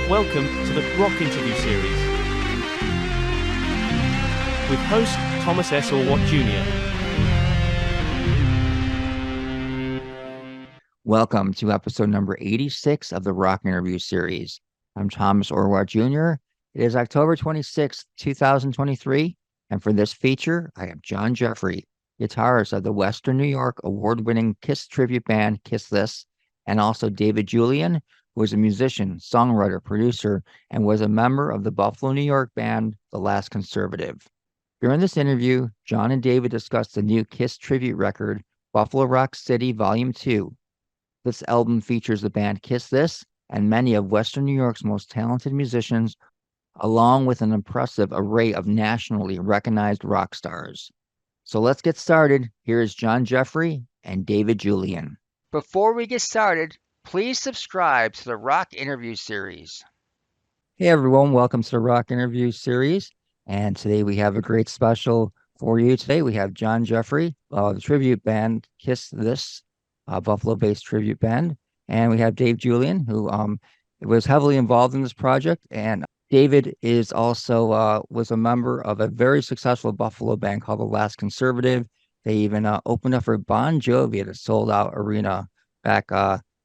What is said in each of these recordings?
Welcome to the Rock Interview Series with host Thomas S. Orwatt Jr. Welcome to episode number 86 of the Rock Interview Series. I'm Thomas Orwatt Jr. It is October 26th, 2023, and for this feature, I have John Jeffrey, guitarist of the Western New York award-winning Kiss tribute band Kiss This, and also David Julian, who is a musician, songwriter, producer, and was a member of the Buffalo, New York band The Last Conservative. During this interview, John and David discussed the new Kiss tribute record, Buffalo Rock City Volume 2. This album features the band Kiss This and many of Western New York's most talented musicians, along with an impressive array of nationally recognized rock stars. So let's get started. Here is John Jeffrey and David Julian. Before we get started, please subscribe to the Rock Interview Series. Hey everyone, welcome to the Rock Interview Series. And today we have a great special for you. Today we have John Jeffrey, the tribute band Kiss This, Buffalo-based tribute band. And we have Dave Julian, who was heavily involved in this project. And David is also was a member of a very successful Buffalo band called The Last Conservative. They even opened up for Bon Jovi at a sold-out arena back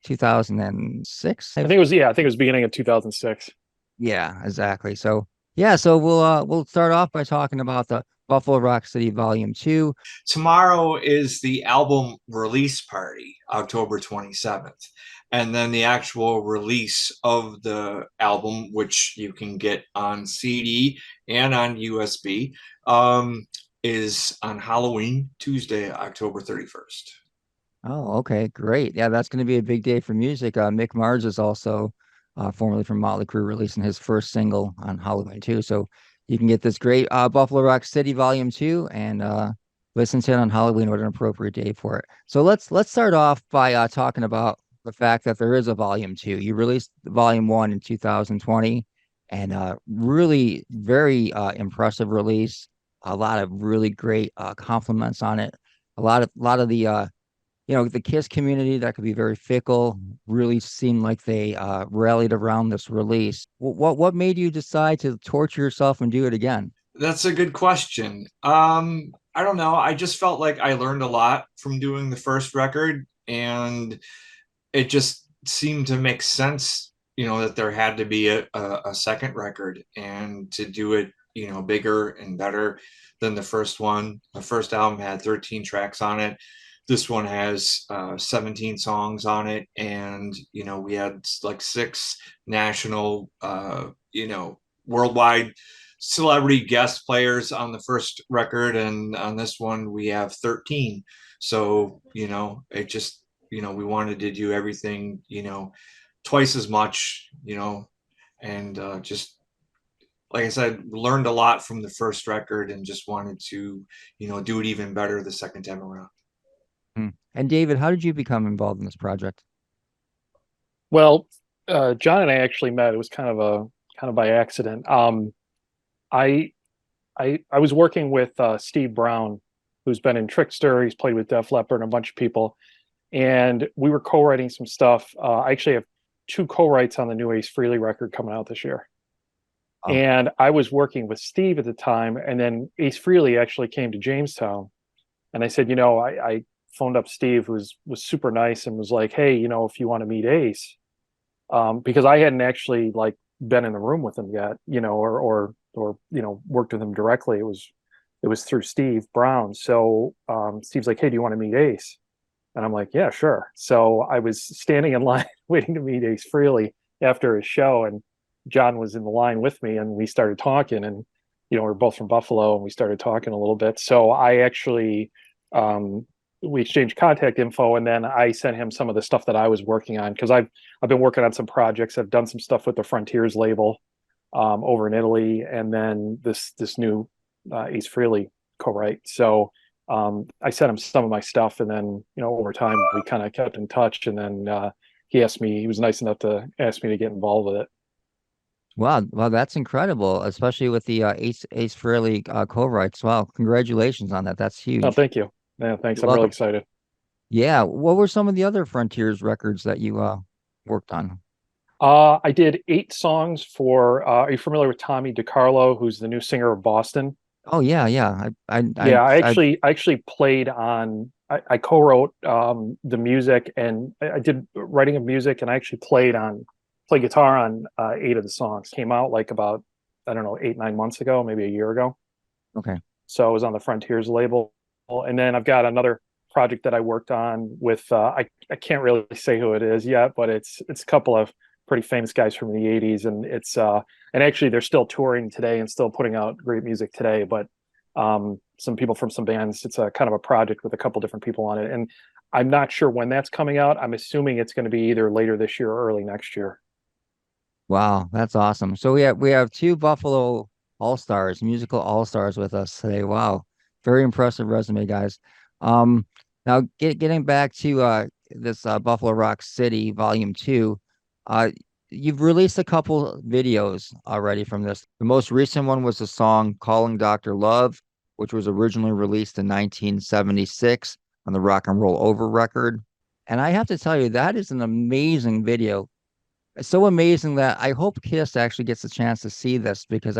2006. I think it was beginning of 2006. Yeah, exactly. So we'll start off by talking about the Buffalo Rock City Volume 2. Tomorrow is the album release party, October 27th. And then the actual release of the album, which you can get on CD and on USB, is on Halloween, Tuesday, October 31st. Oh, okay, great. Yeah, that's going to be a big day for music. Mick Mars is also formerly from Motley Crue, releasing his first single on Halloween too. So you can get this great Buffalo Rock City Volume 2 and listen to it on Halloween. What an appropriate day for it. So let's start off by talking about the fact that there is a Volume 2. You released Volume 1 in 2020, and really very impressive release. A lot of really great compliments on it. A lot of the the Kiss community that could be very fickle really seemed like they rallied around this release. What made you decide to torture yourself and do it again? That's a good question. I don't know. I just felt like I learned a lot from doing the first record, and it just seemed to make sense, that there had to be a second record, and to do it, bigger and better than the first one. The first album had 13 tracks on it. This one has 17 songs on it, and we had like 6 national, worldwide celebrity guest players on the first record, and on this one we have 13. So it just we wanted to do everything twice as much, and just like I said, learned a lot from the first record, and just wanted to do it even better the second time around. And David, how did you become involved in this project? Well, John and I actually met. It was kind of by accident. I was working with Steve Brown, who's been in Trickster. He's played with Def Leppard and a bunch of people, and we were co-writing some stuff. I actually have 2 co-writes on the new Ace Frehley record coming out this year. Oh. And I was working with Steve at the time, and then Ace Frehley actually came to Jamestown, and I said, I phoned up Steve, who was super nice, and was like, hey, if you want to meet Ace, because I hadn't actually like been in the room with him yet, or worked with him directly. It was through Steve Brown. So Steve's like, hey, do you want to meet Ace? And I'm like, yeah, sure. So I was standing in line waiting to meet Ace Frehley after his show, and John was in the line with me, and we started talking, and we're both from Buffalo, and we started talking a little bit. So I actually we exchanged contact info, and then I sent him some of the stuff that I was working on, because I've been working on some projects. I've done some stuff with the Frontiers label over in Italy, and then this new Ace Frehley co-write. So I sent him some of my stuff, and then over time we kind of kept in touch, and then he was nice enough to ask me to get involved with it. Wow, well, that's incredible, especially with the Ace Frehley co-writes. Wow, congratulations on that. That's huge. Oh, thank you. Yeah, thanks. You're I'm really welcome. excited. Yeah, what were some of the other Frontiers records that you worked on? I did 8 songs for. Are you familiar with Tommy DiCarlo, who's the new singer of Boston? Oh yeah, yeah. Yeah, I I actually played on. I co-wrote the music, and I did writing of music, and I actually play guitar on 8 of the songs. Came out like about, I don't know, 8, 9 months ago, maybe a year ago. okay. So I was on the Frontiers label, and then I've got another project that I worked on with. I can't really say who it is yet, but it's a couple of pretty famous guys from the '80s, and it's and actually they're still touring today and still putting out great music today. But some people from some bands. It's a kind of a project with a couple different people on it, and I'm not sure when that's coming out. I'm assuming it's going to be either later this year or early next year. Wow, that's awesome. So we have two Buffalo All-Stars, musical All-Stars with us today. Wow. Very impressive resume, guys. Now getting back to this Buffalo Rock City Volume 2, uh you've released a couple videos already from this. The most recent one was the song Calling Dr. Love, which was originally released in 1976 on the Rock and Roll Over record. And I have to tell you, that is an amazing video. It's so amazing that I hope Kiss actually gets a chance to see this because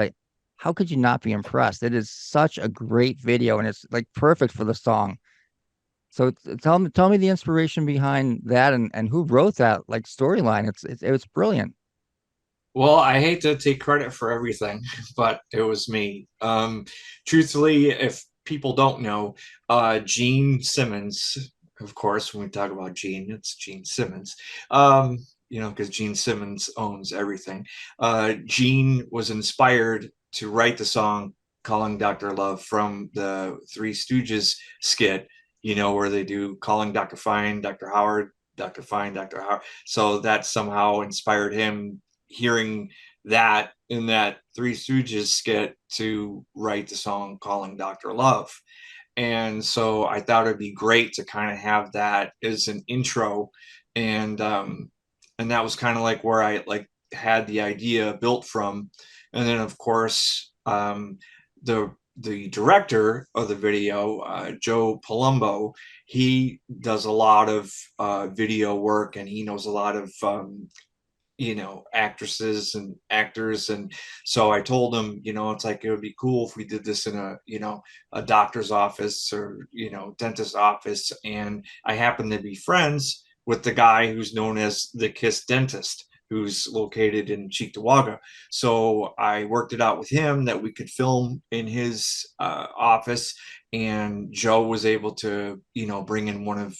how could you not be impressed? It is such a great video and it's like perfect for the song. So tell me the inspiration behind that and who wrote that like storyline. It's brilliant. Well, I hate to take credit for everything, but it was me. Truthfully, if people don't know, Gene Simmons, of course, when we talk about Gene, it's Gene Simmons. Because Gene Simmons owns everything. Gene was inspired to write the song Calling Dr. Love from the Three Stooges skit, where they do Calling Dr. Fine, Dr. Howard, Dr. Fine, Dr. Howard. So that somehow inspired him hearing that in that Three Stooges skit to write the song Calling Dr. Love. And so I thought it'd be great to kind of have that as an intro. And that was kind of like where I like had the idea built from. And then of course the director of the video, Joe Palumbo, he does a lot of video work and he knows a lot of actresses and actors. And so I told him, it's like it would be cool if we did this in a doctor's office or dentist office. And I happen to be friends with the guy who's known as the Kiss dentist, who's located in Cheektowaga. So I worked it out with him that we could film in his office, and Joe was able to bring in one of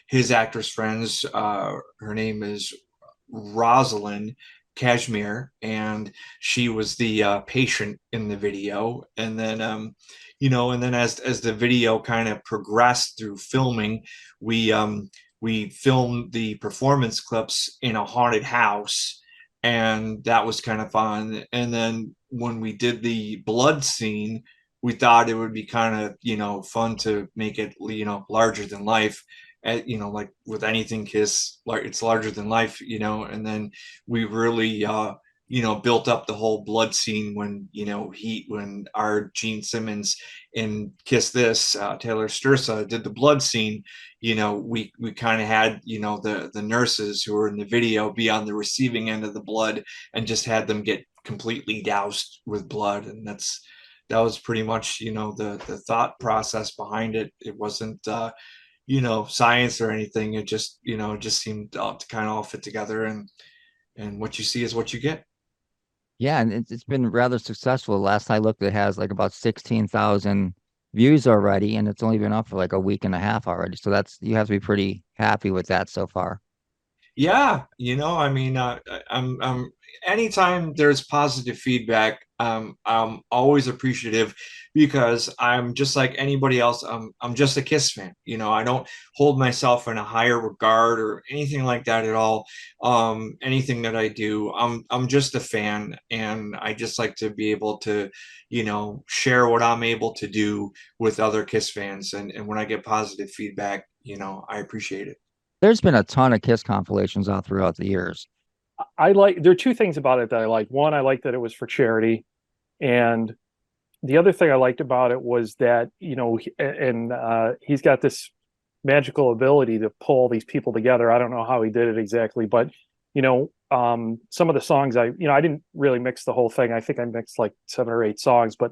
his actress friends. Her name is Rosalind Kashmir, and she was the patient in the video. And then as the video kind of progressed through filming, we filmed the performance clips in a haunted house, and that was kind of fun. And then when we did the blood scene, we thought it would be kind of fun to make it larger than life. Like with anything Kiss, it's larger than life. And then we really built up the whole blood scene when when our Gene Simmons and Kiss This, Taylor Sturza, did the blood scene. We kind of had the nurses who were in the video be on the receiving end of the blood and just had them get completely doused with blood. And that was pretty much the thought process behind it. It wasn't science or anything. It just it just seemed to kind of all fit together, and what you see is what you get. Yeah, and it's been rather successful. Last I looked, it has like about 16,000 views already, and it's only been up for like a week and a half already. So you have to be pretty happy with that so far. Yeah, I mean, I'm anytime there's positive feedback, I'm always appreciative, because I'm just like anybody else. I'm just a Kiss fan. I don't hold myself in a higher regard or anything like that at all. Anything that I do, I'm just a fan, and I just like to be able to, share what I'm able to do with other Kiss fans. And when I get positive feedback, I appreciate it. There's been a ton of Kiss compilations out throughout the years. There are two things about it that I like. One, I like that it was for charity, and the other thing I liked about it was that he's got this magical ability to pull these people together. I don't know how he did it exactly, but some of the songs I didn't really mix the whole thing. I think I mixed like 7 or 8 songs, but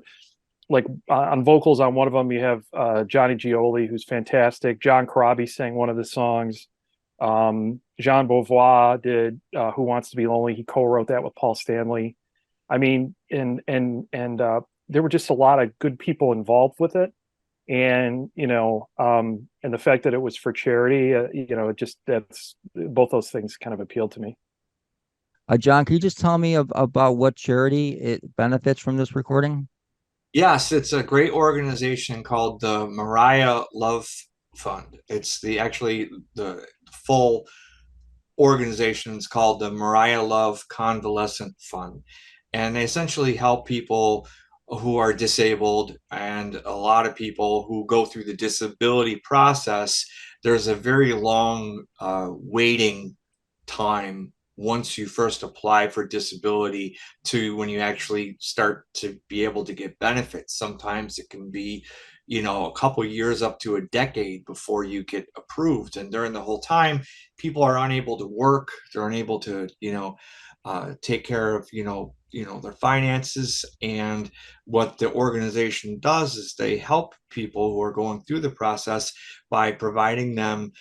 like on vocals on one of them, you have Johnny Gioli, who's fantastic. John Corabi sang one of the songs. Jean Beauvoir did "Who Wants to Be Lonely." He co-wrote that with Paul Stanley. I mean, and there were just a lot of good people involved with it, and and the fact that it was for charity, that's both those things kind of appealed to me. John, can you just tell me about what charity it benefits from this recording? Yes, it's a great organization called the Mariah Love Fund. It's the full organization is called the Mariah Love Convalescent Fund. And they essentially help people who are disabled, and a lot of people who go through the disability process. There's a very long waiting time once you first apply for disability to when you actually start to be able to get benefits. Sometimes it can be, a couple years up to a decade before you get approved. And during the whole time, people are unable to work. They're unable to, take care of, their finances. And what the organization does is they help people who are going through the process by providing them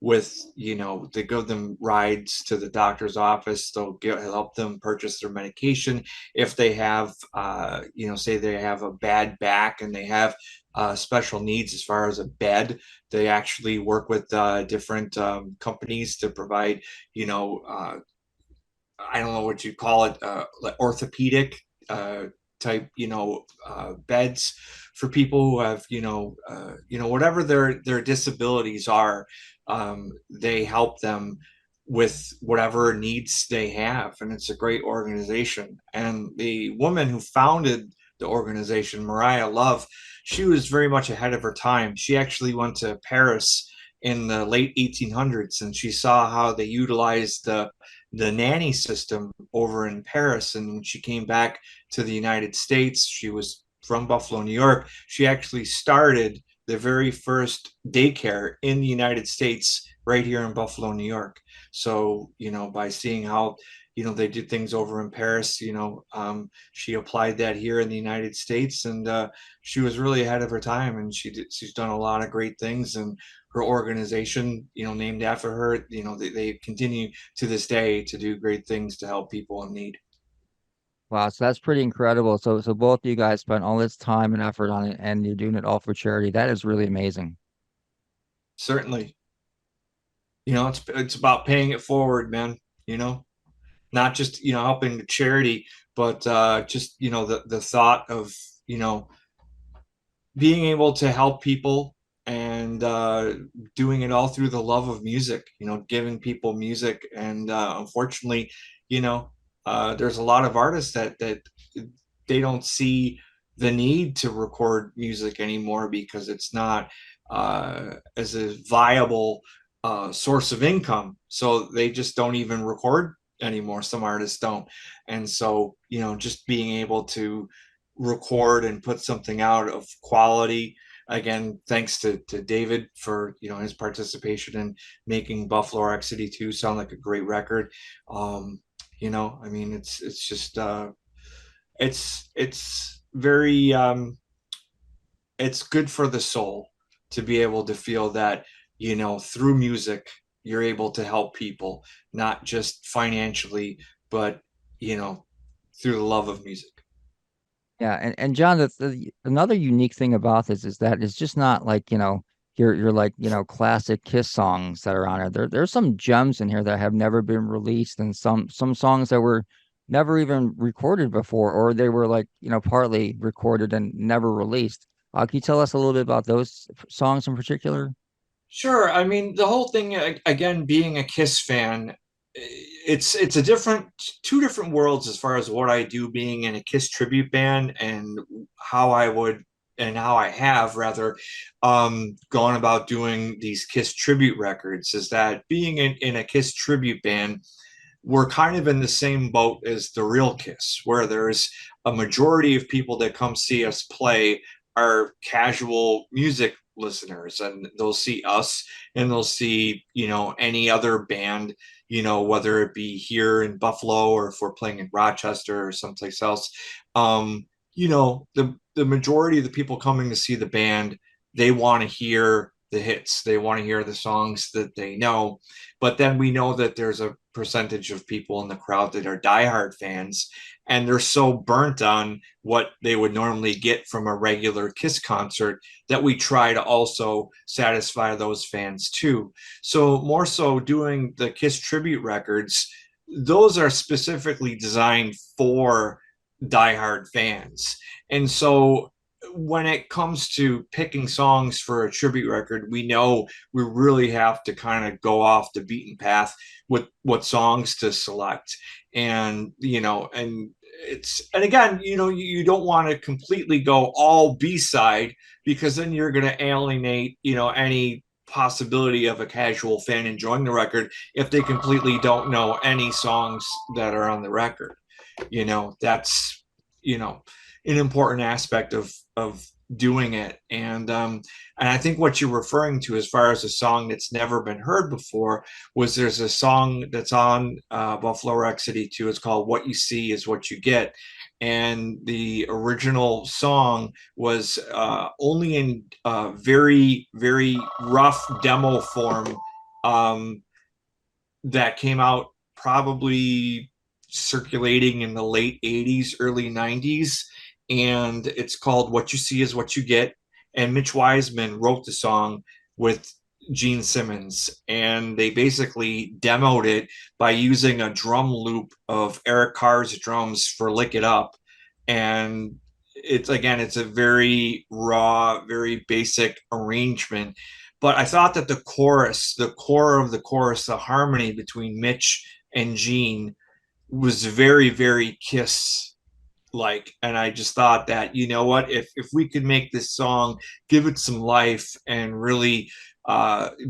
with, they give them rides to the doctor's office. They'll help them purchase their medication. If they have, say they have a bad back and they have special needs as far as a bed, they actually work with different companies to provide, I don't know what you call it, like orthopedic type, beds for people who have, whatever their disabilities are. They help them with whatever needs they have, and it's a great organization. And the woman who founded the organization, Mariah Love, she was very much ahead of her time. She actually went to Paris in the late 1800s, and she saw how they utilized the nanny system over in Paris. And when she came back to the United States, she was from Buffalo, New York. She actually started the very first daycare in the United States right here in Buffalo, New York. So, by seeing how, they did things over in Paris, she applied that here in the United States, and she was really ahead of her time, and she's done a lot of great things. And her organization, named after her, they continue to this day to do great things to help people in need. Wow, so that's pretty incredible. So both of you guys spent all this time and effort on it, and you're doing it all for charity. That is really amazing. Certainly, it's about paying it forward, man. Not just helping the charity, but just the thought of being able to help people, and doing it all through the love of music, giving people music. And unfortunately, there's a lot of artists that they don't see the need to record music anymore because it's not as a viable source of income. So they just don't even record anymore. Some artists don't. And so, just being able to record and put something out of quality. Again, thanks to David for his participation in making Buffalo Rock City 2 sound like a great record. I mean, it's just it's very it's good for the soul to be able to feel that through music you're able to help people, not just financially, but through the love of music. Yeah, and John, another unique thing about this is that it's just not like, you're like, classic Kiss songs that are on it. There's some gems in here that have never been released, and some songs that were never even recorded before, or they were like, partly recorded and never released. Can you tell us a little bit about those songs in particular? Sure. I mean, the whole thing, again, being a Kiss fan, it's a two different worlds as far as what I do being in a Kiss tribute band, and how I have rather gone about doing these Kiss tribute records. Is that being in a Kiss tribute band, we're kind of in the same boat as the real Kiss, where there's a majority of people that come see us play are casual music listeners, and they'll see us and they'll see any other band whether it be here in Buffalo or if we're playing in Rochester or someplace else. The majority of the people coming to see the band, they want to hear the hits. They want to hear the songs that they know. But then we know that there's a percentage of people in the crowd that are diehard fans, and they're so burnt on what they would normally get from a regular Kiss concert that we try to also satisfy those fans too. So more so doing the Kiss tribute records, those are specifically designed for diehard fans. And so when it comes to picking songs for a tribute record, we know we really have to kind of go off the beaten path with what songs to select. And, and again, you don't want to completely go all B-side, because then you're going to alienate, any possibility of a casual fan enjoying the record if they completely don't know any songs that are on the record. That's an important aspect of doing it. And I think what you're referring to as far as a song that's never been heard before was, there's a song that's on Buffalo Rock City 2. It's called What You See Is What You Get. And the original song was only in very, very rough demo form, that came out probably circulating in the late 80s, early 90s. And it's called What You See Is What You Get. And Mitch Wiseman wrote the song with Gene Simmons, and they basically demoed it by using a drum loop of Eric Carr's drums for Lick It Up. And it's a very raw, very basic arrangement. But I thought that the core of the chorus, the harmony between Mitch and Gene, was very, very Kiss like. And I just thought that, what, if we could make this song, give it some life, and really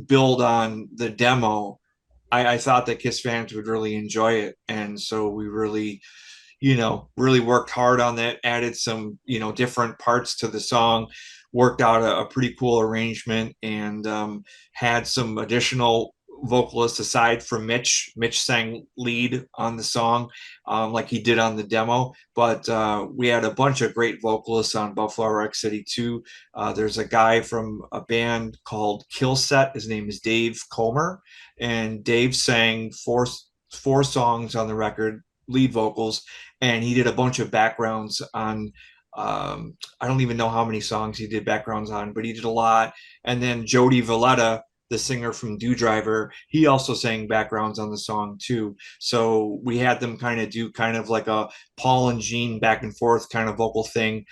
build on the demo, I thought that Kiss fans would really enjoy it. And so we really really worked hard on that, added some different parts to the song, worked out a pretty cool arrangement, and had some additional vocalists aside from Mitch. Mitch sang lead on the song, like he did on the demo. But we had a bunch of great vocalists on Buffalo Rock City 2. There's a guy from a band called Kill Set. His name is Dave Comer, and Dave sang four songs on the record, lead vocals, and he did a bunch of backgrounds on I don't even know how many songs he did backgrounds on, but he did a lot. And then Jody Valletta, the singer from Do Driver, he also sang backgrounds on the song too. So we had them kind of do kind of like a Paul and Gene back and forth kind of vocal thing,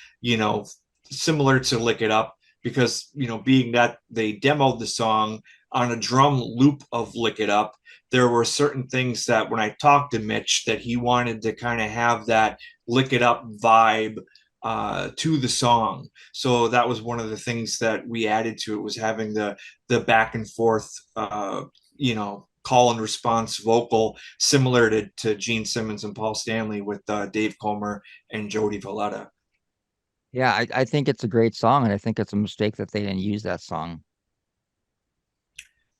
similar to Lick It Up, because being that they demoed the song on a drum loop of Lick It Up, there were certain things that when I talked to Mitch, that he wanted to kind of have that Lick It Up vibe to the song. So that was one of the things that we added to it, was having the back and forth, call and response vocal, similar to Gene Simmons and Paul Stanley, with Dave Comer and Jody Valletta. Yeah, I think it's a great song, and I think it's a mistake that they didn't use that song.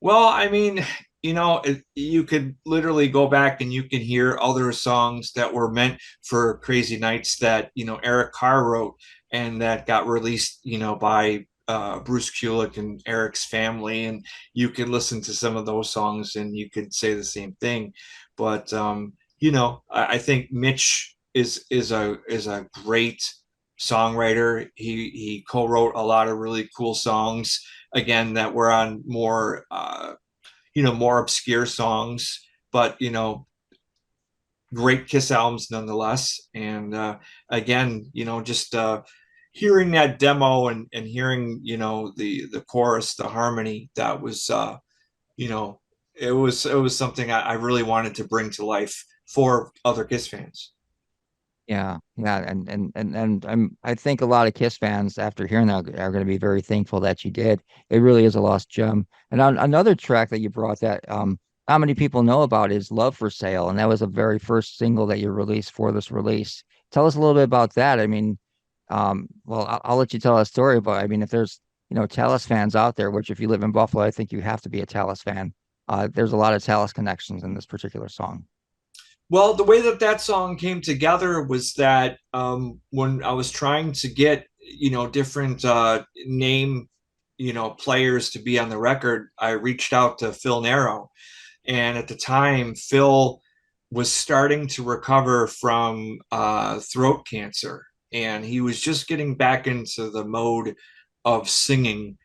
Well, I mean, you could literally go back and you can hear other songs that were meant for Crazy Nights that, Eric Carr wrote, and that got released, by Bruce Kulick and Eric's family. And you could listen to some of those songs and you could say the same thing. But, I think Mitch is a great songwriter. He co-wrote a lot of really cool songs, again, that were on more more obscure songs, but great Kiss albums nonetheless. And again, just hearing that demo and hearing the chorus, the harmony, that was it was something I really wanted to bring to life for other Kiss fans. Yeah, I think a lot of Kiss fans, after hearing that, are going to be very thankful that you did. It really is a lost gem. And on another track that you brought that not many people know about is "Love for Sale," and that was the very first single that you released for this release. Tell us a little bit about that. I mean, well, I'll let you tell a story, but I mean, if there's Talas fans out there, which if you live in Buffalo, I think you have to be a Talas fan. there's a lot of Talos connections in this particular song. Well, the way that that song came together was that when I was trying to get, different name, players to be on the record, I reached out to Phil Narrow. And at the time, Phil was starting to recover from throat cancer. And he was just getting back into the mode of singing.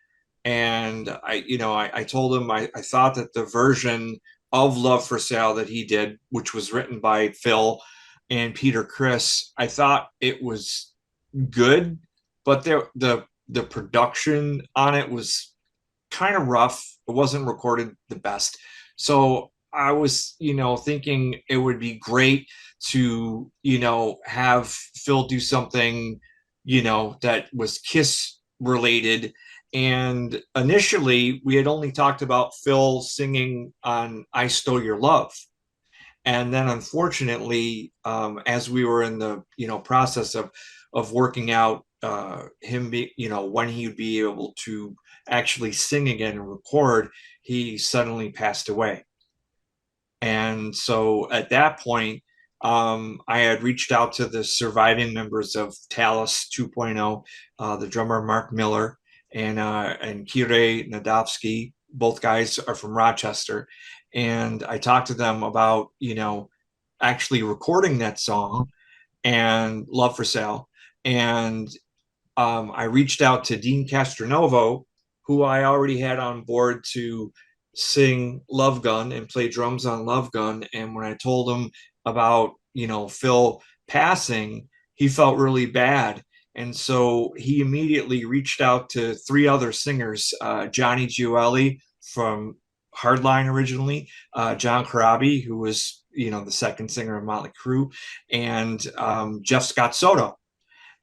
And I told him I thought that the version of Love for Sale that he did, which was written by Phil and Peter Criss, I thought it was good, but the production on it was kind of rough. It wasn't recorded the best. So I was, thinking it would be great to, have Phil do something, that was Kiss related. And initially, we had only talked about Phil singing on I Stole Your Love. And then unfortunately, as we were in the, process of working out him, when he would be able to actually sing again and record, he suddenly passed away. And so at that point, I had reached out to the surviving members of Talos 2.0, the drummer Mark Miller and Kire Nadovsky. Both guys are from Rochester, and I talked to them about actually recording that song and Love for Sale. And I reached out to Dean Castronovo, who I already had on board to sing Love Gun and play drums on Love Gun. And when I told him about, Phil passing, he felt really bad. And so he immediately reached out to three other singers, Johnny Gioeli from Hardline originally, John Corabi, who was, the second singer of Motley Crue, and Jeff Scott Soto.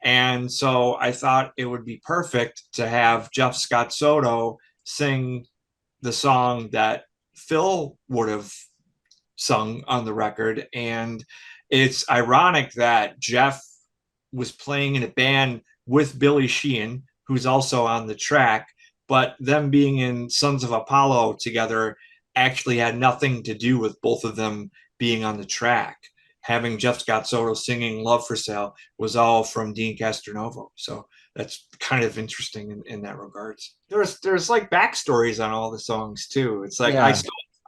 And so I thought it would be perfect to have Jeff Scott Soto sing the song that Phil would have sung on the record. And it's ironic that Jeff was playing in a band with Billy Sheehan, who's also on the track, but them being in Sons of Apollo together actually had nothing to do with both of them being on the track. Having Jeff Scott Soto singing Love for Sale was all from Dean Castronovo. So that's kind of interesting in that regards. There's like backstories on all the songs too. It's like Yeah.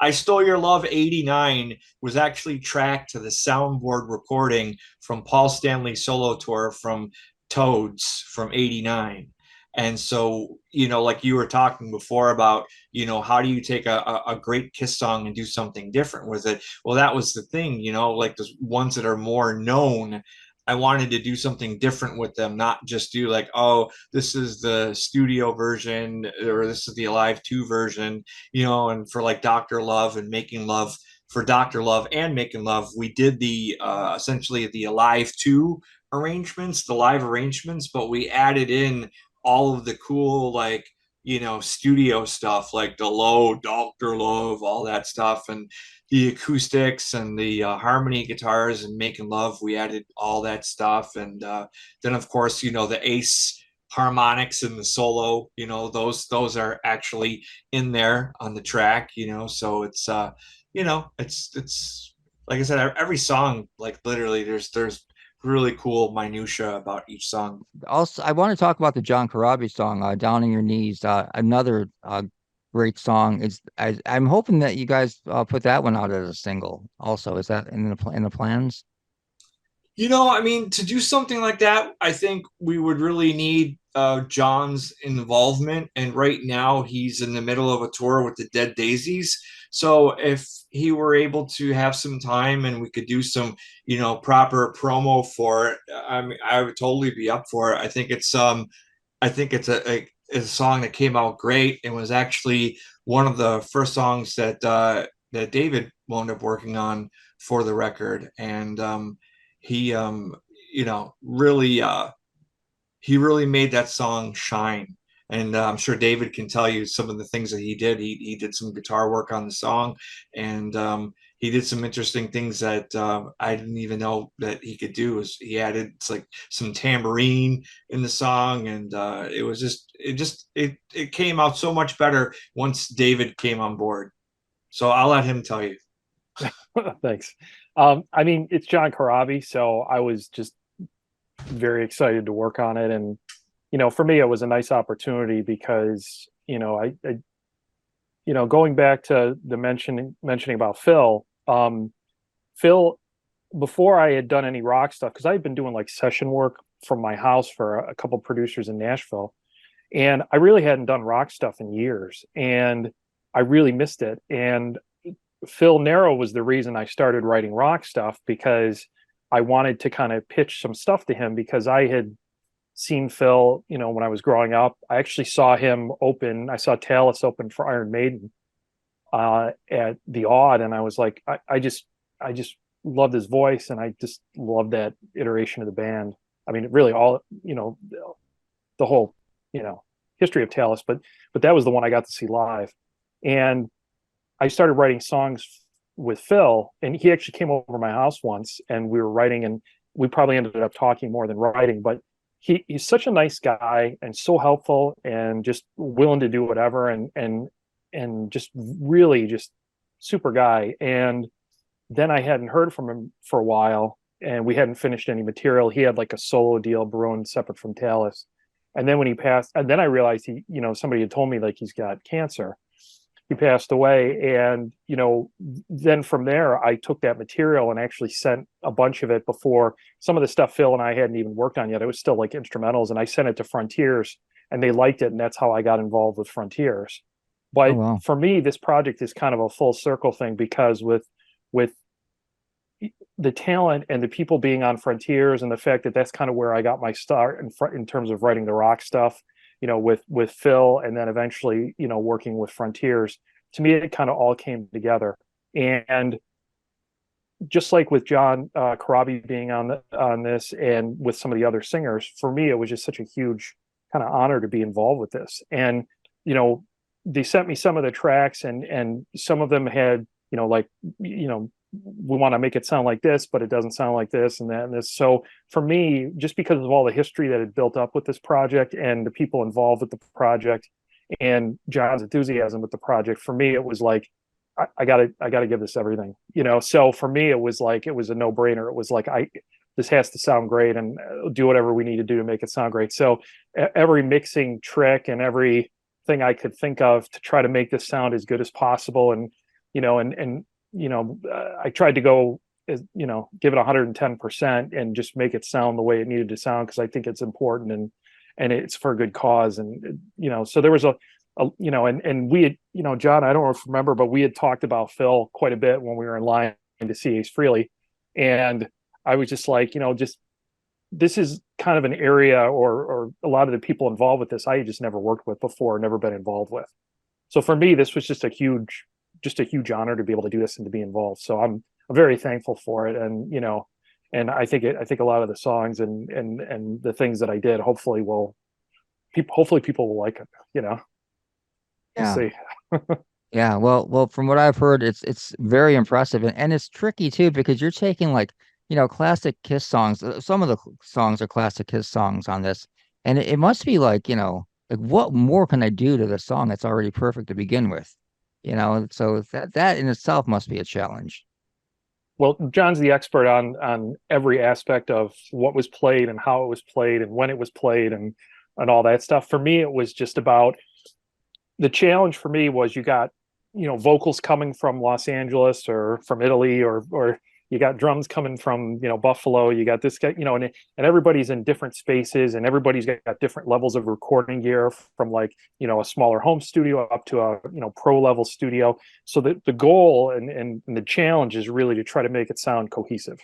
I Stole Your Love 89 was actually tracked to the soundboard recording from Paul Stanley's solo tour from Toads from 89. And so, like you were talking before about, how do you take a great Kiss song and do something different with it? Well, that was the thing, like the ones that are more known. I wanted to do something different with them, not just do like, oh, this is the studio version or this is the Alive 2 version, and for like Dr. Love and Making Love, for Dr. Love and Making Love, we did the essentially the Alive 2 arrangements, the live arrangements, but we added in all of the cool, like, studio stuff, like the low Dr. Love, all that stuff, and the acoustics and the harmony guitars and Making Love, we added all that stuff. And then of course, the Ace harmonics and the solo, those are actually in there on the track, so it's it's like I said, every song, like literally there's really cool minutia about each song. Also, I want to talk about the John Corabi song, "Down on Your Knees." Another great song. I'm hoping that you guys put that one out as a single. Also, is that in the plans? I mean, to do something like that, I think we would really need John's involvement. And right now, he's in the middle of a tour with the Dead Daisies. So if he were able to have some time and we could do some, proper promo for it, I mean, I would totally be up for it. I think it's a song that came out great and was actually one of the first songs that that David wound up working on for the record. And he really he really made that song shine. And I'm sure David can tell you some of the things that he did. He did some guitar work on the song, and he did some interesting things that I didn't even know that he could do. Is he added like some tambourine in the song, and it came out so much better once David came on board. So I'll let him tell you. Thanks. I mean, it's John Corabi, so I was just very excited to work on it. And, for me, it was a nice opportunity because, going back to the mentioning about Phil, Phil, before I had done any rock stuff, because I had been doing like session work from my house for a couple producers in Nashville, and I really hadn't done rock stuff in years, and I really missed it. And Phil Narrow was the reason I started writing rock stuff, because I wanted to kind of pitch some stuff to him, because I had seen Phil, when I was growing up. I actually saw him open. I saw Talus open for Iron Maiden at the Odd, and I was like, I just loved his voice, and I just loved that iteration of the band. I mean, really all, the whole, history of Talus, but that was the one I got to see live. And I started writing songs with Phil, and he actually came over to my house once, and we were writing, and we probably ended up talking more than writing, but he's such a nice guy and so helpful and just willing to do whatever, and just really just super guy. And then I hadn't heard from him for a while, and we hadn't finished any material. He had like a solo deal brewing separate from Talus. And then when he passed, and then I realized somebody had told me like he's got cancer. He passed away. And, then from there, I took that material and actually sent a bunch of it before. Some of the stuff Phil and I hadn't even worked on yet. It was still like instrumentals, and I sent it to Frontiers, and they liked it. And that's how I got involved with Frontiers. But for me, this project is kind of a full circle thing, because with the talent and the people being on Frontiers, and the fact that that's kind of where I got my start in terms of writing the rock stuff, with Phil, and then eventually, working with Frontiers, to me, it kind of all came together. And just like with John Corabi being on this, and with some of the other singers, for me, it was just such a huge kind of honor to be involved with this. And, they sent me some of the tracks, and some of them had, we want to make it sound like this, but it doesn't sound like this and that and this. So for me, just because of all the history that had built up with this project, and the people involved with the project, and John's enthusiasm with the project, for me, it was like, I gotta give this everything, So for me, it was like, it was a no brainer. It was like, this has to sound great, and do whatever we need to do to make it sound great. So every mixing trick and every thing I could think of to try to make this sound as good as possible. And, I tried to go, give it 110% and just make it sound the way it needed to sound, because I think it's important, and it's for a good cause. And, so there was and we had, John, I don't know if you remember, but we had talked about Phil quite a bit when we were in line to see Ace Frehley. And I was just like, this is kind of an area, or a lot of the people involved with this, I had just never worked with before, never been involved with. So for me, this was just a huge honor to be able to do this and to be involved. So I'm very thankful for it. And, and I think a lot of the songs and the things that I did, hopefully people will like it, Yeah. We'll see. Yeah. Well, from what I've heard, it's very impressive, and it's tricky too, because you're taking like, classic Kiss songs. Some of the songs are classic Kiss songs on this, and it must be like, like, what more can I do to the song that's already perfect to begin with? So that in itself must be a challenge. Well, John's the expert on every aspect of what was played, and how it was played, and when it was played, and all that stuff. For me, it was just about, the challenge for me was, you got, vocals coming from Los Angeles or from Italy, or you got drums coming from, Buffalo, you got this guy, and everybody's in different spaces, and everybody's got different levels of recording gear, from like, a smaller home studio up to a, pro level studio. So the goal and the challenge is really to try to make it sound cohesive.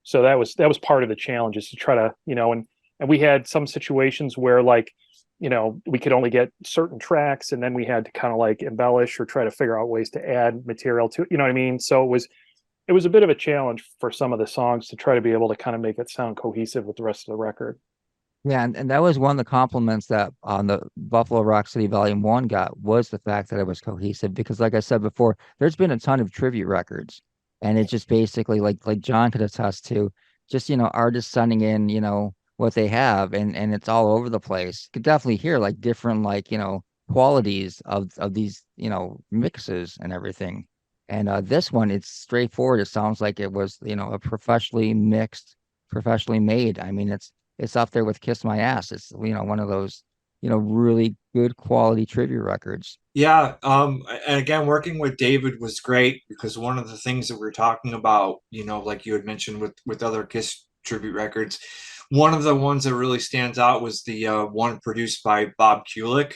So that was part of the challenge, is to try to, and we had some situations where, like, we could only get certain tracks, and then we had to kind of like embellish or try to figure out ways to add material to, what I mean? So it was a bit of a challenge for some of the songs to try to be able to kind of make it sound cohesive with the rest of the record. Yeah, and that was one of the compliments that on the Buffalo Rock City Volume 1 got, was the fact that it was cohesive, because like I said before, there's been a ton of tribute records, and it just basically, like John could attest to, just, artists sending in, what they have, and it's all over the place. You could definitely hear like different, like, qualities of these, mixes and everything. And this one, it's straightforward. It sounds like it was, a professionally mixed, professionally made. I mean, it's up there with Kiss My Ass. It's, one of those, really good quality tribute records. Yeah, and again, working with David was great because one of the things that we're talking about, like you had mentioned with other Kiss tribute records, one of the ones that really stands out was the one produced by Bob Kulick,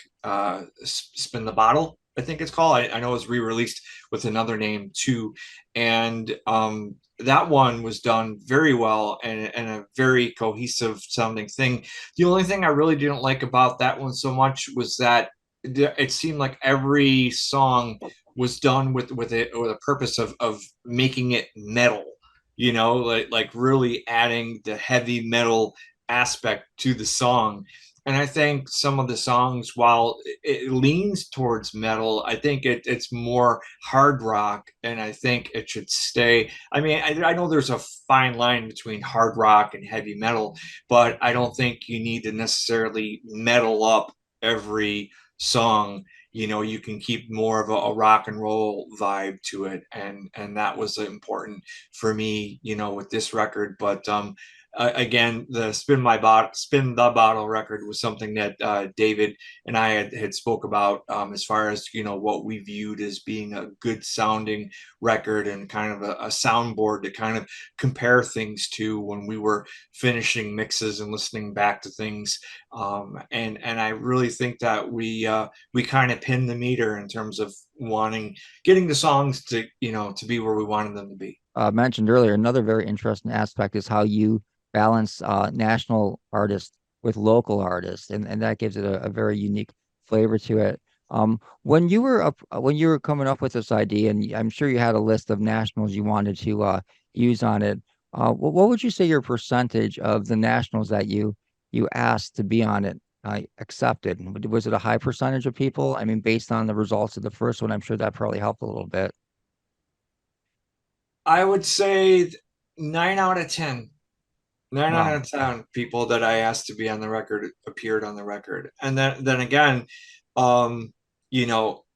"Spin the Bottle," I think it's called. I know it was re-released with another name too, and that one was done very well and a very cohesive sounding thing. The only thing I really didn't like about that one so much was that it seemed like every song was done with a purpose of making it metal, like really adding the heavy metal aspect to the song. And I think some of the songs, while it leans towards metal, I think it's more hard rock, and I think it should stay. I mean, I know there's a fine line between hard rock and heavy metal, but I don't think you need to necessarily metal up every song. You can keep more of a rock and roll vibe to it, and that was important for me, with this record. But again, the spin the bottle record was something that David and I had spoke about, as far as what we viewed as being a good sounding record and kind of a soundboard to kind of compare things to when we were finishing mixes and listening back to things. And I really think that we kind of pinned the meter in terms of getting the songs to be where we wanted them to be. Mentioned earlier, another very interesting aspect is how you balance national artists with local artists, and that gives it a very unique flavor to it. When you were coming up with this idea, and I'm sure you had a list of nationals you wanted to use on it. What would you say your percentage of the nationals that you asked to be on it accepted? Was it a high percentage of people? I mean, based on the results of the first one, I'm sure that probably helped a little bit. I would say 9 out of 10. Nine out Wow. of 10 people that I asked to be on the record appeared on the record. And then again,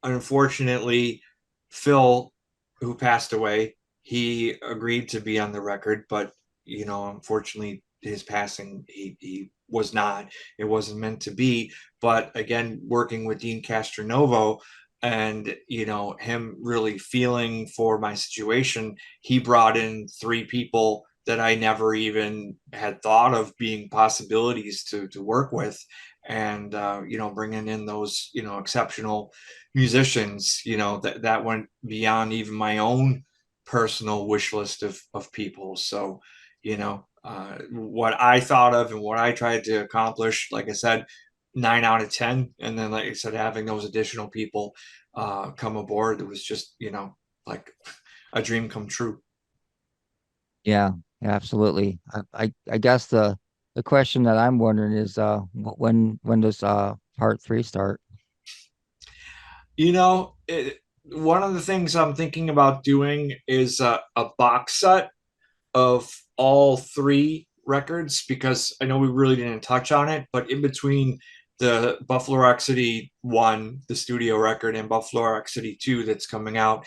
unfortunately, Phil, who passed away, he agreed to be on the record, but unfortunately, his passing, he was not. It wasn't meant to be. But again, working with Dean Castronovo and him really feeling for my situation, he brought in three people that I never even had thought of being possibilities to work with, and bringing in those exceptional musicians, that went beyond even my own personal wish list of people. So what I thought of and what I tried to accomplish, like I said, 9 out of 10. And then, like I said, having those additional people come aboard, it was just like a dream come true. Yeah, yeah, absolutely. I guess the question that I'm wondering is when does part three start? One of the things I'm thinking about doing is a box set of all three records, because I know we really didn't touch on it, but in between the Buffalo Rock City 1, the studio record, and Buffalo Rock City 2 that's coming out,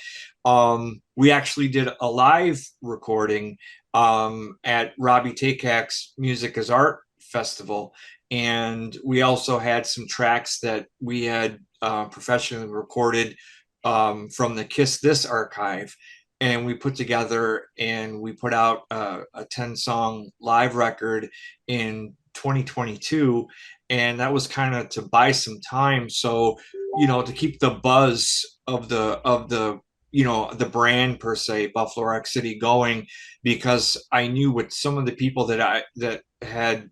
we actually did a live recording at Robbie Takak's Music is Art Festival. And we also had some tracks that we had professionally recorded from the Kiss This archive, and we put together and we put out a 10-song live record in 2022. And that was kind of to buy some time, so to keep the buzz of the brand per se, Buffalo Rock City, going, because I knew with some of the people that had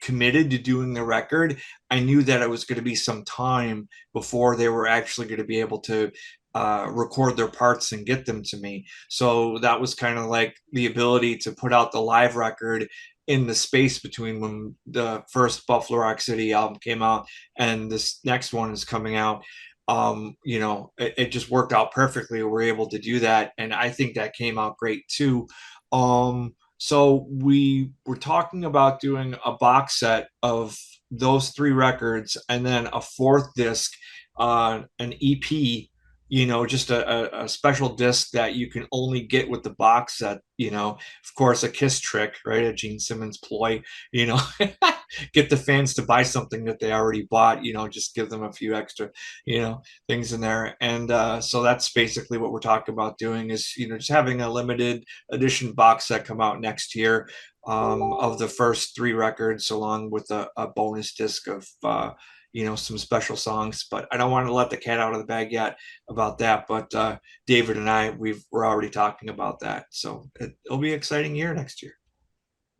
committed to doing the record, I knew that it was going to be some time before they were actually going to be able to record their parts and get them to me. So that was kind of like the ability to put out the live record in the space between when the first Buffalo Rock City album came out and this next one is coming out. It just worked out perfectly. We were able to do that, and I think that came out great too. So we were talking about doing a box set of those 3 records and then a 4th disc, an EP, just a special disc that you can only get with the box set, of course, a Kiss trick, right? A Gene Simmons ploy, you know, get the fans to buy something that they already bought, just give them a few extra, things in there. And so that's basically what we're talking about doing is, just having a limited edition box set come out next year, of the first 3 records, along with a bonus disc of, some special songs. But I don't want to let the cat out of the bag yet about that. But David and I, we're already talking about that. So it'll be an exciting year next year.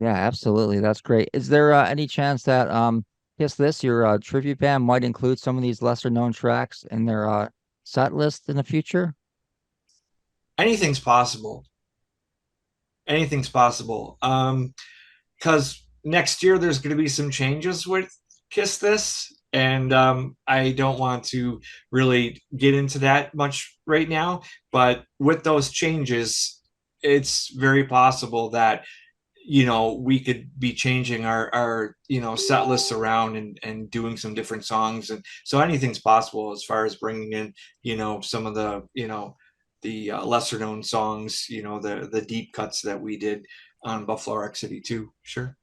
Yeah, absolutely. That's great. Is there any chance that Kiss This, your tribute band, might include some of these lesser known tracks in their set list in the future? Anything's possible. Anything's possible. Because next year there's going to be some changes with Kiss This, and I don't want to really get into that much right now. But with those changes, it's very possible that we could be changing our set lists around and doing some different songs, and so anything's possible as far as bringing in some of the lesser known songs, the deep cuts that we did on Buffalo Rock City too. Sure.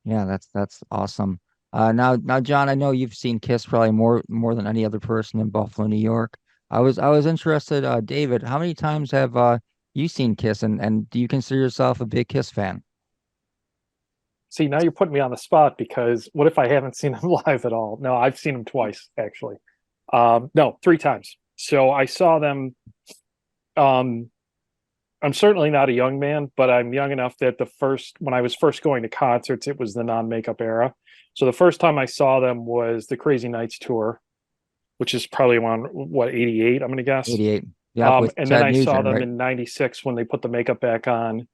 Yeah, that's awesome. Now, John, I know you've seen Kiss probably more than any other person in Buffalo, New York. I was interested, David, how many times have you seen Kiss, and do you consider yourself a big Kiss fan? See, now you're putting me on the spot because what if I haven't seen them live at all? No, I've seen them twice, actually. No, 3 times. So I saw them. I'm certainly not a young man, but I'm young enough that when I was first going to concerts, it was the non-makeup era. So the first time I saw them was the Crazy Nights tour, which is probably around, what, 88, I'm going to guess. 88. Yeah, with and then Ted I saw Nugent, them right? in 96 when they put the makeup back on,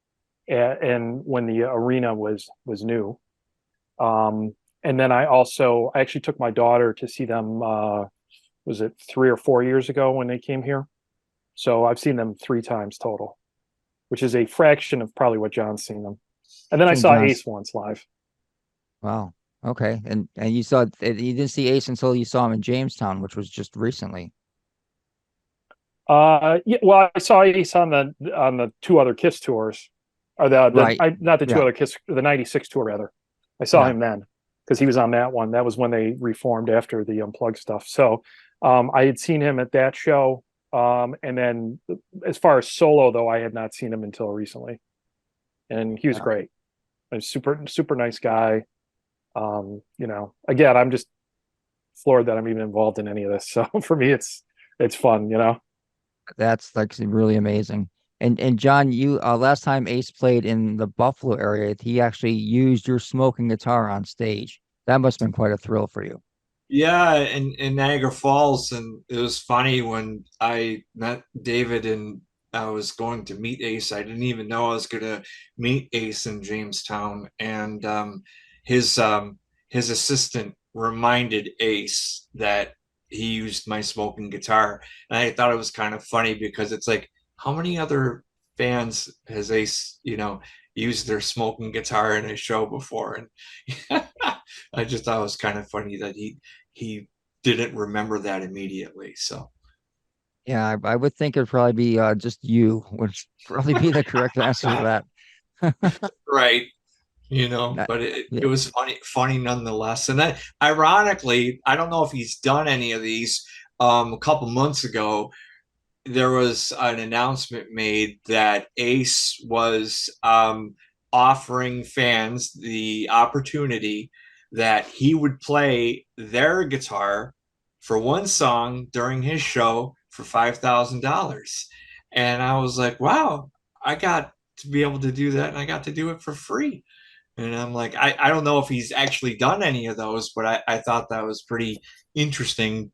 and when the arena was new. And then I actually took my daughter to see them, was it 3 or 4 years ago when they came here? So I've seen them 3 times total, which is a fraction of probably what John's seen them. And then I St. saw John's. Ace once live. Wow. Okay. And you didn't see Ace until you saw him in Jamestown, which was just recently. Yeah, well, I saw Ace on the 2 other Kiss tours, or Right. not the 2 Yeah. other Kiss, the 96 tour rather. I saw Yeah. him then because he was on that one. That was when they reformed after the Unplugged stuff. So I had seen him at that show. And then as far as solo though, I had not seen him until recently. And he was Yeah. great. A super, super nice guy. Again, I'm just floored that I'm even involved in any of this. So for me, it's fun, That's like really amazing. And John, you last time Ace played in the Buffalo area, he actually used your smoking guitar on stage. That must have been quite a thrill for you. Yeah, in Niagara Falls, and it was funny when I met David and I was going to meet Ace. I didn't even know I was going to meet Ace in Jamestown, and his his assistant reminded Ace that he used my smoking guitar, and I thought it was kind of funny because it's like, how many other fans has Ace, used their smoking guitar in a show before? And I just thought it was kind of funny that he didn't remember that immediately. So Yeah, I would think it'd probably be just you would probably be the correct answer to that. right, That- but it yeah. was funny nonetheless. And then ironically, I don't know if he's done any of these. A couple months ago, there was an announcement made that Ace was offering fans the opportunity that he would play their guitar for one song during his show for $5,000. And I was like, wow, I got to be able to do that, and I got to do it for free. And I'm like, I don't know if he's actually done any of those, but I thought that was pretty interesting,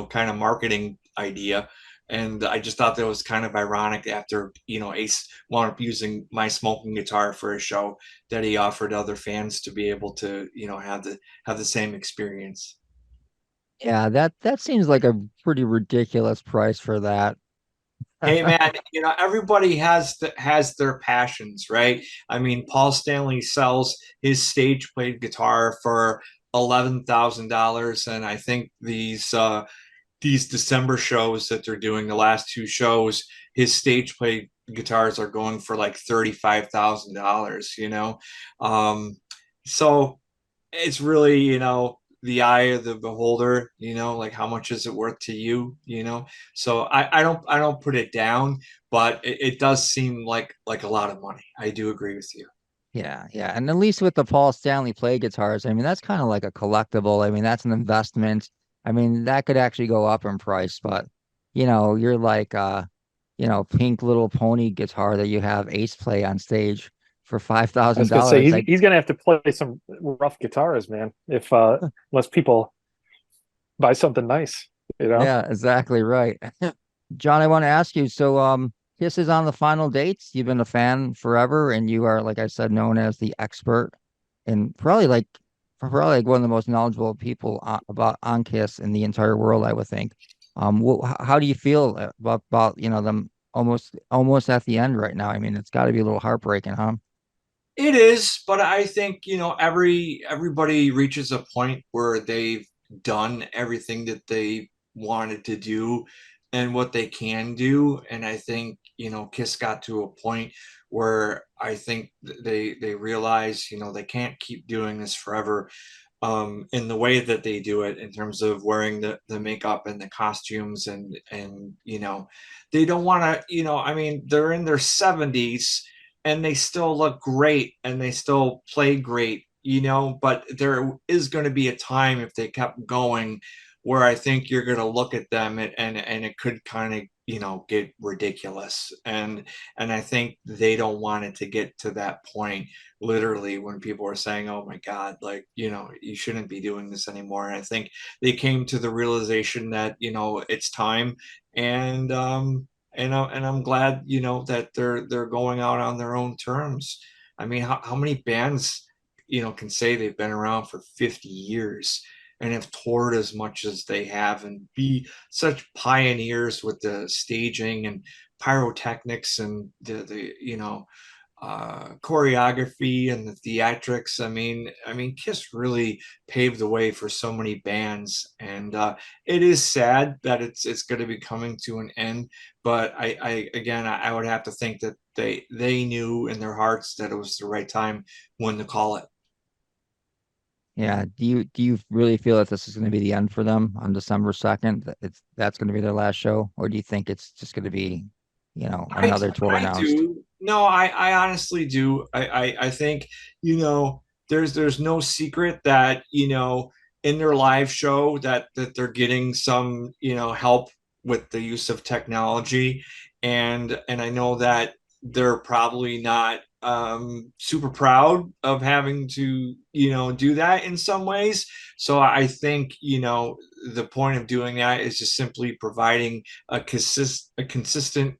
kind of marketing idea. And I just thought that was kind of ironic after, Ace wound up using my smoking guitar for a show, that he offered other fans to be able to, have the same experience. Yeah, that seems like a pretty ridiculous price for that. Hey man, everybody has their passions, right? I mean, Paul Stanley sells his stage played guitar for $11,000, and I think these December shows that they're doing, the last two shows, his stage play guitars are going for like $35,000. So it's really, the eye of the beholder, like how much is it worth to you, so I don't put it down, but it does seem like a lot of money. I do agree with you. Yeah, yeah. And at least with the Paul Stanley play guitars, I mean, that's kind of like a collectible. I mean, that's an investment. I mean, that could actually go up in price, but you're like pink little pony guitar that you have Ace play on stage for five I thousand was gonna say dollars. he's Like, he's gonna have to play some rough guitars, man. If unless people buy something nice, you know. yeah, exactly right. John, I want to ask you, so Kiss is on the final dates. You've been a fan forever, and you are, like I said, known as the expert and probably like one of the most knowledgeable people about on Kiss in the entire world, I would think. How do you feel about them almost at the end right now? I mean, it's got to be a little heartbreaking, huh? It is, but I think, everybody reaches a point where they've done everything that they wanted to do and what they can do. And I think, Kiss got to a point where I think they realize, they can't keep doing this forever, in the way that they do it, in terms of wearing the makeup and the costumes, and they don't want to, I mean, they're in their 70s and they still look great and they still play great, but there is going to be a time, if they kept going, where I think you're going to look at them, and it could kind of, get ridiculous. And I think they don't want it to get to that point, literally, when people are saying, oh my God, like, you shouldn't be doing this anymore. And I think they came to the realization that, it's time. And I'm glad, that they're going out on their own terms. I mean, how many bands, can say they've been around for 50 years and have toured as much as they have, and be such pioneers with the staging and pyrotechnics and the choreography and the theatrics. I mean, Kiss really paved the way for so many bands, and it is sad that it's going to be coming to an end. But I would have to think that they knew in their hearts that it was the right time when to call it. Yeah. Do you really feel that this is going to be the end for them on December 2nd? That's going to be their last show, or do you think it's just going to be, I another tour I announced? do. No, I honestly do. I think, there's no secret that, in their live show, that they're getting some, help with the use of technology. And I know that they're probably not super proud of having to, do that in some ways. So I think, the point of doing that is just simply providing a consistent,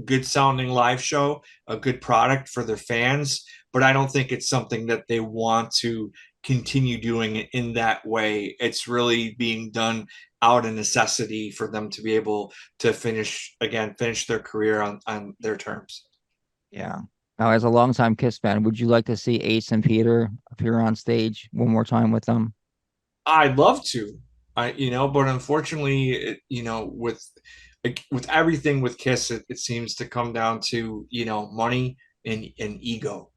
good sounding live show, a good product for their fans. But I don't think it's something that they want to continue doing it in that way. It's really being done out of necessity for them to be able to finish their career on their terms. Yeah. Now, as a longtime Kiss fan, would you like to see Ace and Peter appear on stage one more time with them? I'd love to, but unfortunately, with everything with Kiss, it seems to come down to, money and ego,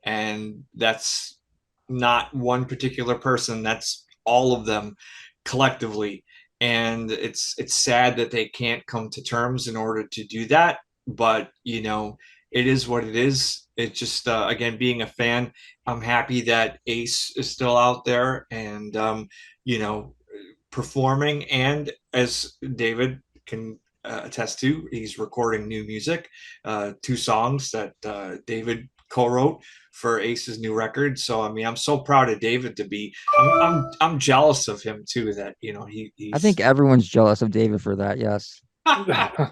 and that's not one particular person. That's all of them collectively, and it's sad that they can't come to terms in order to do that. But it is what it is. It just, again, being a fan, I'm happy that Ace is still out there, and you know, performing. And as David can attest to, he's recording new music, two songs that David co-wrote for Ace's new record. So I mean, I'm so proud of David to be. I'm jealous of him too. That I think he's. everyone's jealous of David for that. Yes. It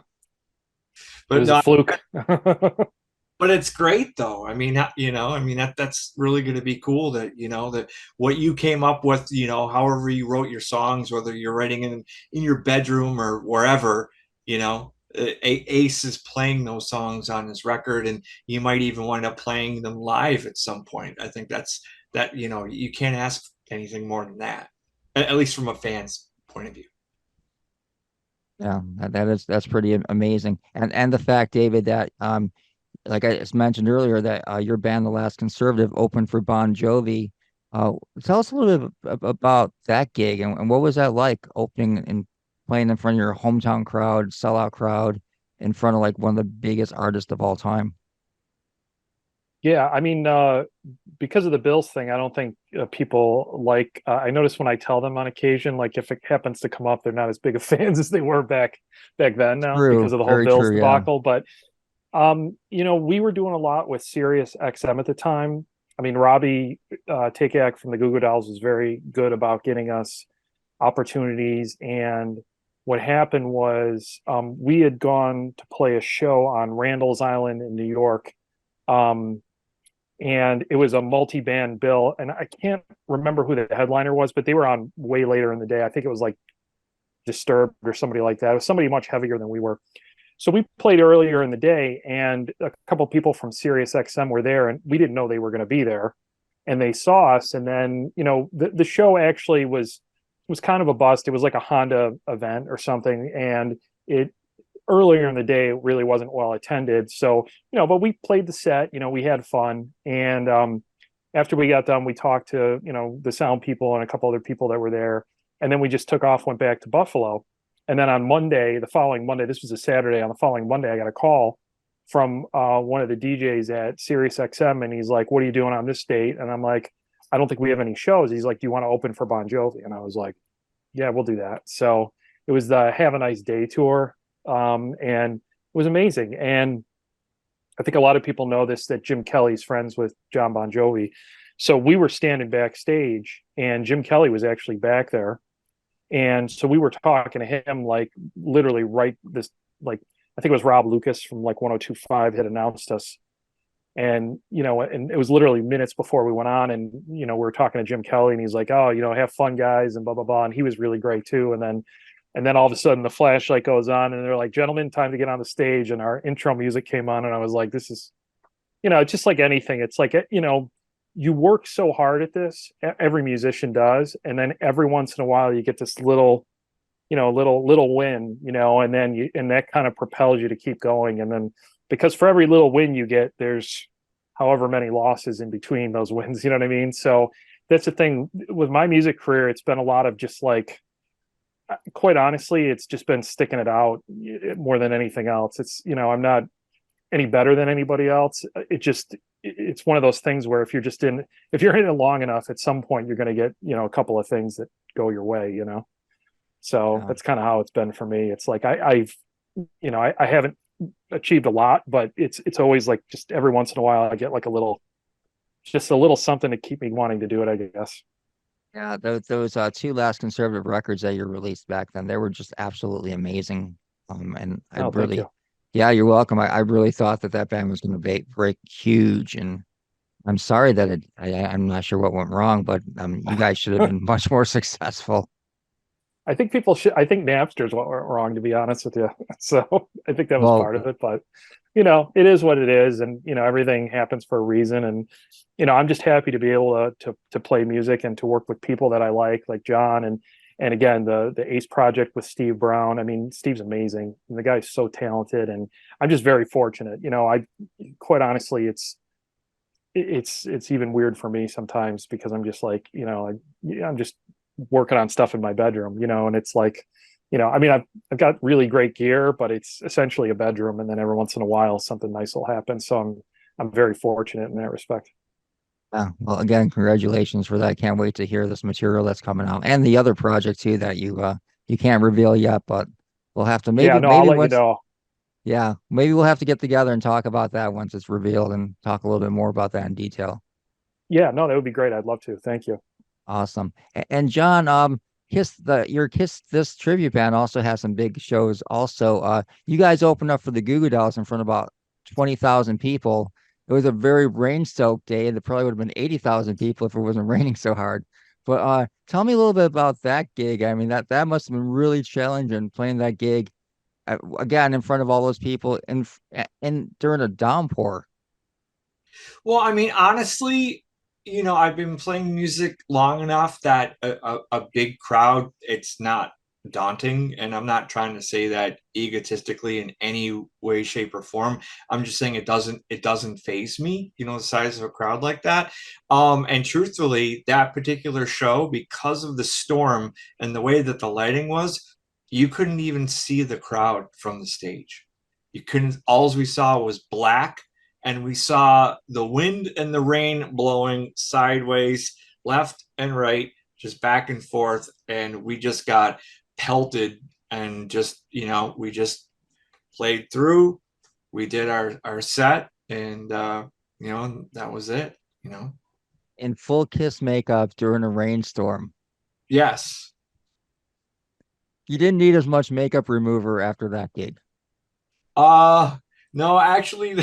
But was a no, fluke. but it's great though. I mean, that's really going to be cool, that that what you came up with, however you wrote your songs, whether you're writing in your bedroom or wherever, Ace is playing those songs on his record, and you might even wind up playing them live at some point. I think that you can't ask anything more than that, at least from a fan's point of view. Yeah, that's pretty amazing. And the fact, David, that like I just mentioned earlier, that your band, The Last Conservative, opened for Bon Jovi. Uh, Tell us a little bit about that gig, and what was that like, opening and playing in front of your hometown crowd, sellout crowd, in front of like one of the biggest artists of all time. Yeah, I mean, because of the Bills thing, I don't think people like. I notice when I tell them on occasion, like if it happens to come up, they're not as big of fans as they were back then now because True, of the whole very Bills true. Yeah, debacle. But we were doing a lot with Sirius XM at the time. I mean, Robbie Takeak from the Goo Goo Dolls was very good about getting us opportunities. And what happened was we had gone to play a show on Randall's Island in New York. Um, and it was a multi-band bill. And I can't remember who the headliner was, but they were on way later in the day. I think it was like Disturbed or somebody like that. It was somebody much heavier than we were. So we played earlier in the day, and a couple of people from Sirius XM were there, and we didn't know they were going to be there. And they saw us, and then the show actually was kind of a bust. It was like a Honda event or something, and it earlier in the day it really wasn't well attended. So but we played the set. We had fun, and after we got done, we talked to the sound people and a couple other people that were there, and then we just took off, went back to Buffalo. And then on Monday, the following Monday, this was a Saturday. On the following Monday, I got a call from one of the DJs at Sirius XM, and he's like, "What are you doing on this date?" And I'm like, "I don't think we have any shows." He's like, "Do you want to open for Bon Jovi?" And I was like, "Yeah, we'll do that." So it was the Have a Nice Day tour, and it was amazing. And I think a lot of people know this, that Jim Kelly's friends with John Bon Jovi. So we were standing backstage, and Jim Kelly was actually back there. And so we were talking to him, like literally right this, like I think it was Rob Lucas from like 102.5 had announced us. And and it was literally minutes before we went on, and we were talking to Jim Kelly, and he's like, "Oh, have fun, guys," and blah blah blah. And he was really great too. And then all of a sudden the flashlight goes on, and they're like, "Gentlemen, time to get on the stage." And our intro music came on, and I was like, "This is," just like anything. It's like you work so hard at this. Every musician does, and then every once in a while you get this little win, and then and that kind of propels you to keep going. And then because for every little win you get, there's however many losses in between those wins. You know what I mean? So that's the thing with my music career. It's been a lot of just like, quite honestly, it's just been sticking it out more than anything else. It's I'm not any better than anybody else. It's one of those things where if you're in it long enough, at some point you're going to get a couple of things that go your way. So Yeah. that's kind of how it's been for me. It's like I haven't achieved a lot, but it's always like just every once in a while I get like a little something to keep me wanting to do it, I guess. Yeah, those two Last Conservative records that you released back then, they were just absolutely amazing. And I Oh, thank really, you. yeah, you're welcome. I really thought that band was going to break huge, and I'm sorry that I'm not sure what went wrong, but you guys should have been much more successful. I think I think Napster's what went wrong, to be honest with you. So I think that was Well, part of it, but it is what it is. And, everything happens for a reason. And, I'm just happy to be able to play music and to work with people that I like John. And again, the Ace project with Steve Brown. I mean, Steve's amazing. And the guy's so talented, and I'm just very fortunate. I quite honestly, it's even weird for me sometimes because I'm just like, I'm just working on stuff in my bedroom, and it's like, I mean, I've got really great gear, but it's essentially a bedroom. And then every once in a while, something nice will happen. So I'm very fortunate in that respect. yeah, well, again, congratulations for that. Can't wait to hear this material that's coming out, and the other project too that you can't reveal yet, but we'll have to Yeah, no, I'll maybe let you once. know. Yeah, maybe we'll have to get together and talk about that once it's revealed, and talk a little bit more about that in detail. Yeah, no, that would be great. I'd love to. Thank you. Awesome. And John, Kiss this tribute band also has some big shows. Also, you guys opened up for the Goo Goo Dolls in front of about 20,000 people. It was a very rain-soaked day. There probably would have been 80,000 people if it wasn't raining so hard. But tell me a little bit about that gig. I mean, that must have been really challenging, playing that gig again in front of all those people and during a downpour. Well, I mean, honestly, I've been playing music long enough that a big crowd, it's not daunting. And I'm not trying to say that egotistically in any way, shape, or form. I'm just saying it doesn't faze me, the size of a crowd like that. And truthfully, that particular show, because of the storm and the way that the lighting was, you couldn't even see the crowd from the stage. You couldn't, all we saw was black, and we saw the wind and the rain blowing sideways, left and right, just back and forth. And we just got pelted, and just, we just played through. We did our set, and, that was it. In full Kiss makeup during a rainstorm. Yes. You didn't need as much makeup remover after that gig. No, actually,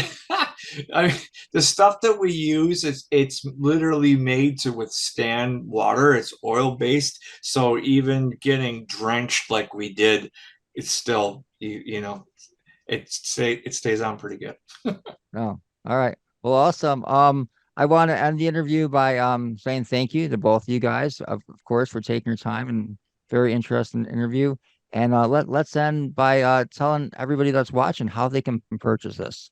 I mean, the stuff that we use it's literally made to withstand water. It's oil based, so even getting drenched like we did, it's still it stays on pretty good. Oh, all right. Well, awesome. I want to end the interview by saying thank you to both of you guys, of course, for taking your time and very interesting interview. And let's end by telling everybody that's watching how they can purchase this.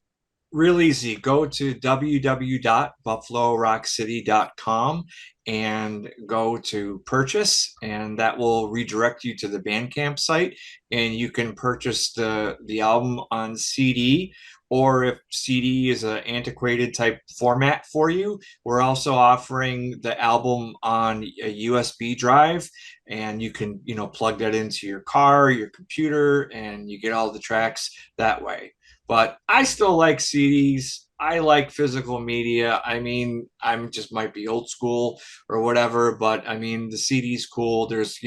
Real easy. Go to www.buffalorockcity.com and go to purchase, and that will redirect you to the Bandcamp site, and you can purchase the album on CD. Or if CD is an antiquated type format for you, we're also offering the album on a USB drive, and you can plug that into your car, your computer, and you get all the tracks that way. But I still like CDs. I like physical media. I mean, I'm just might be old school or whatever, but I mean, the CD's cool. There's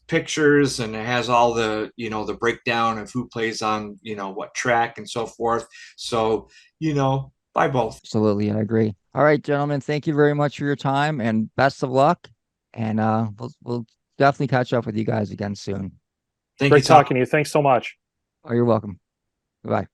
pictures, and it has all the breakdown of who plays on, what track and so forth. So, buy both. Absolutely, I agree. All right, gentlemen, thank you very much for your time and best of luck. And we'll definitely catch up with you guys again soon. Thank you, Great Tom. talking to you. Thanks so much. Oh, you're welcome. Bye.